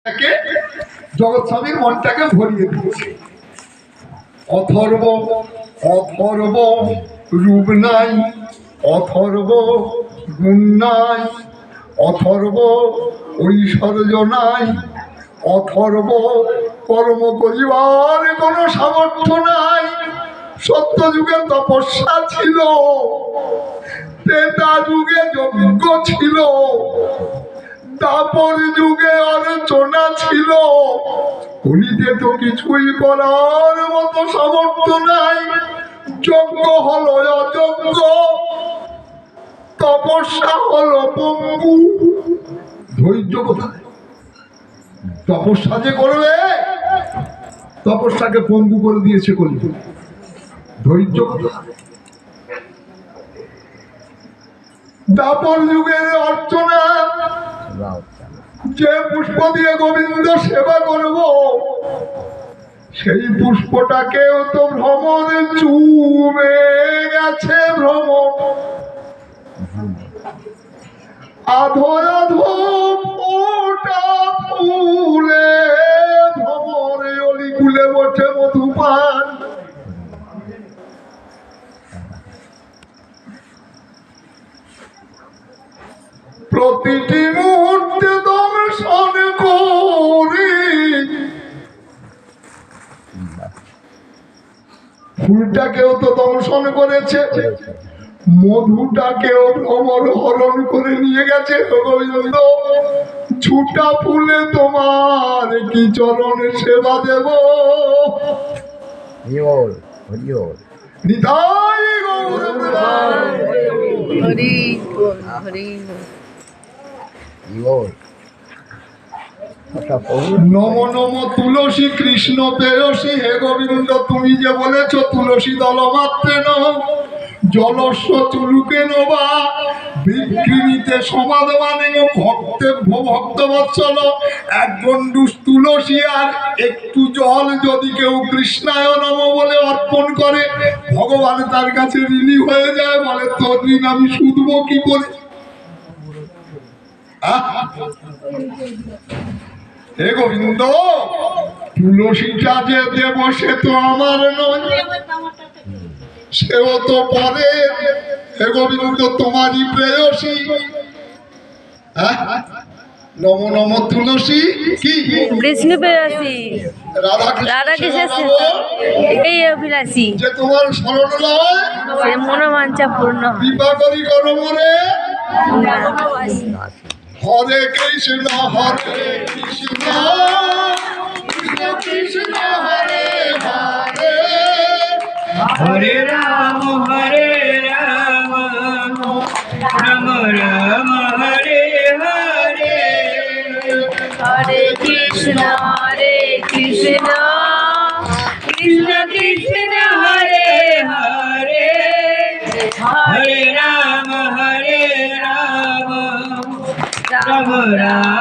জগৎ স্বামীর মনটাকে ভরিয়ে দিচ্ছে। অথর্ব অথর্ব রূপ নাই, অথর্ব গুণ নাই, অথর্ব ঐশ্বর্য নাই, অথর্ব কর্ম করিবার কোন সামর্থ্য নাই। সত্য যুগে তপস্যা ছিল, ত্রেতা যুগে যজ্ঞ ছিল, তারপর যুগে আলোচনা ছিল। কলিতে তো কিছুই করার মতো সামর্থ্য নাই। যজ্ঞ হলো অযজ্ঞ, তপস্যা হলো পঙ্গু। ধৈর্য কোথায়? তপস্যা যে করবে, তপস্যাকে পঙ্গু করে দিয়েছে কলিতে। ধৈর্য কোথায়? দাপর যুগের অর্চনা, যে পুষ্প দিয়ে গোবিন্দ সেবা করব, সেই পুষ্পটাকেও তো ভ্রমণ চুমে গেছে। ভ্রমণ আধো আধো ফোটা ফুলে ভ্রমণে অলিকুলে বসে মধুপান। প্রতিটি মুহূর্তে দর্শন করি, ফুলটাকেও তো দর্শন করেছে, মধুটাকেও ভ্রমর হরণ করে নিয়ে গেছে। গোবিন্দ ছুটা ফুলে তোমার কি চরণে সেবা দেব। নিতাই গৌর হরি হরি। নম নম তুলসী কৃষ্ণ পেয়সী। হে গোবিন্দ, তুমি যে বলেছ তুলসী দল মাত্রে ন জলস্ব চুলুকে নবা বিক্রিতে সমাদমানে ভক্ত বৎসল। এক গণ্ডুষ তুলসী আর একটু জল যদি কেউ কৃষ্ণায় নম বলে অর্পণ করে, ভগবান তার কাছে ঋণী হয়ে যায়। বলে তোর ঋণ আমি শুধব কি করে? হে গোবিন্দ, তুলসীটা যে দেব সে তো আমার নয়, সেও তো পরে। হে গোবিন্দ, তোমারই প্রেয়সী। নম নম তুলসী কি বিষ্ণু প্রেয়সী, রাধা কৃষ্ণ এই অভিলাষী, যে তোমার শরণ লয় সে মনোবাঞ্ছা পূর্ণ। কৃপা করি করো মোরে। হরে কৃষ্ণ হরে কৃষ্ণ কৃষ্ণ কৃষ্ণ হরে হরে, হরে রাম রাম রাম হরে হরে। হরে কৃষ্ণ কৃষ্ণ কৃষ্ণ হরে হরে, হরে রাম রাম রাম